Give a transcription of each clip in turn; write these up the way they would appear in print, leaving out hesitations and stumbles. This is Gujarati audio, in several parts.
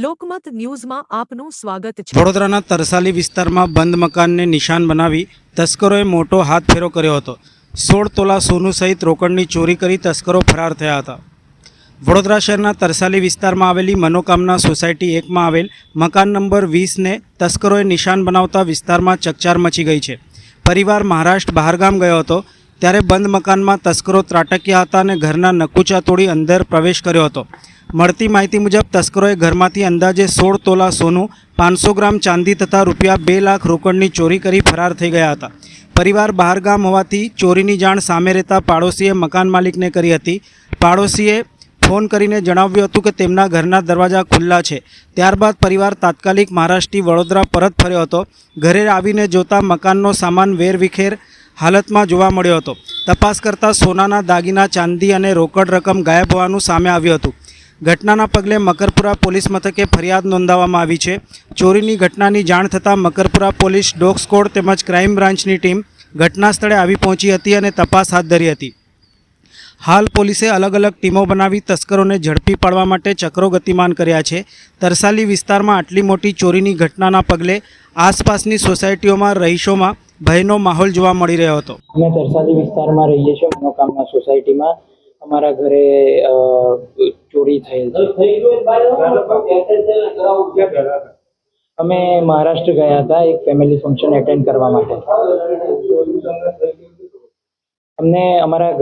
લોકમત ન્યૂઝમાં આપનું સ્વાગત છે। વડોદરાના તરસાલી વિસ્તારમાં બંધ મકાનને નિશાન બનાવી તસ્કરોએ મોટો હાથફેરો કર્યો હતો। 16 તોલા સોનું સહિત રોકડની ચોરી કરી તસ્કરો ફરાર થયા હતા। વડોદરા શહેરના તરસાલી વિસ્તારમાં આવેલી મનોકામના સોસાયટી 1માં આવેલ મકાન નંબર 20ને તસ્કરોએ નિશાન બનાવતા વિસ્તારમાં ચકચાર મચી ગઈ છે। પરિવાર મહારાષ્ટ્ર બહારગામ ગયો હતો ત્યારે બંધ મકાનમાં તસ્કરો ત્રાટક્યા હતા અને ઘરના નકુચા તોડી અંદર પ્રવેશ કર્યો હતો। મળતી માહિતી મુજબ તસ્કરોએ ઘરમાંથી અંદાજે 16 તોલા સોનું, 500 ગ્રામ ચાંદી તથા રૂપિયા 2 લાખ રોકડની ચોરી કરી ફરાર થઈ ગયા હતા। પરિવાર બહારગામ હોવાથી ચોરીની જાણ સામે રહેતા પાડોશીએ મકાન માલિકને કરી હતી। પાડોશીએ ફોન કરીને જણાવ્યું હતું કે તેમના ઘરના દરવાજા ખુલ્લા છે। ત્યારબાદ પરિવાર તાત્કાલિક મહારાષ્ટ્રથી વડોદરા પરત ફર્યો હતો। ઘરે આવીને જોતા મકાનનો સામાન વેરવિખેર હાલતમાં જોવા મળ્યો હતો। તપાસ કરતાં સોનાના દાગીના, ચાંદી અને રોકડ રકમ ગાયબ હોવાનું સામે આવ્યું હતું। ઘટનાના પગલે મકરપુરા પોલીસ મથકે ફરિયાદ નોંધાવવામાં આવી છે। ચોરીની ઘટનાની જાણ થતાં મકરપુરા પોલીસ, ડોગ સ્ક્વોડ તેમજ ક્રાઇમ બ્રાન્ચની ટીમ ઘટના સ્થળે આવી પહોંચી હતી અને તપાસ હાથ ધરી હતી। હાલ પોલીસે અલગ અલગ ટીમો બનાવી તસ્કરોને ઝડપી પાડવા માટે ચક્રો ગતિમાન કર્યા છે। તરસાલી વિસ્તારમાં આટલી મોટી ચોરીની ઘટનાના પગલે આસપાસની સોસાયટીઓમાં રહીશોમાં ભયનો માહોલ જોવા મળી રહ્યો હતો। અમે તરસાલી વિસ્તારમાં રહીએ છીએ। મનોકામના સોસાયટીમાં અમારા ઘરે ચોરી થયેલ છે। અમે મહારાષ્ટ્ર ગયા હતા એક ફેમિલી ફંક્શન એટેન્ડ કરવા માટે। અમને અમારા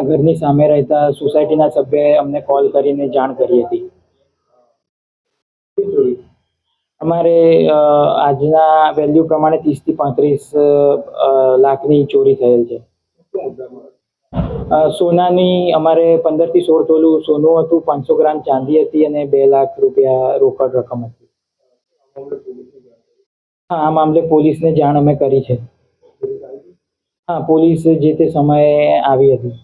ઘરની સામે રહેતા સોસાયટીના સભ્યએ અમને કોલ કરીને જાણ કરી હતી। અમારે આજના વેલ્યુ પ્રમાણે 30 થી 35 લાખની ચોરી થયેલ છે। સોનાની અમારે 15 થી 16 તોલું સોનું હતું, 500 ગ્રામ ચાંદી હતી અને 2 લાખ રૂપિયા રોકડ રકમ હતી। હા, આ મામલે પોલીસને જાણ અમે કરી છે। હા, પોલીસ જે તે સમયે આવી હતી।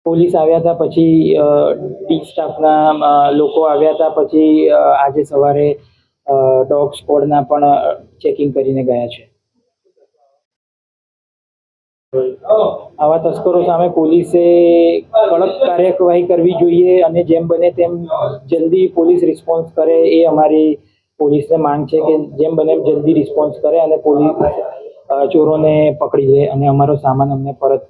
પોલીસ આવ્યા હતા, પછી ટી સ્ટાફના લોકો આવ્યા હતા, પછી આજે સવારે ડોગ સ્ક્વોડના પણ ચેકિંગ કરીને ગયા છે। આવા તસ્કરો સામે પોલીસે કડક કાર્યવાહી કરવી જોઈએ અને જેમ બને તેમ જલ્દી પોલીસ રિસ્પોન્સ કરે એ અમારી પોલીસને માંગ છે કે જેમ બને એમ જલ્દી રિસ્પોન્સ કરે અને પોલીસ ચોરોને પકડી લે અને અમારો સામાન અમને પરત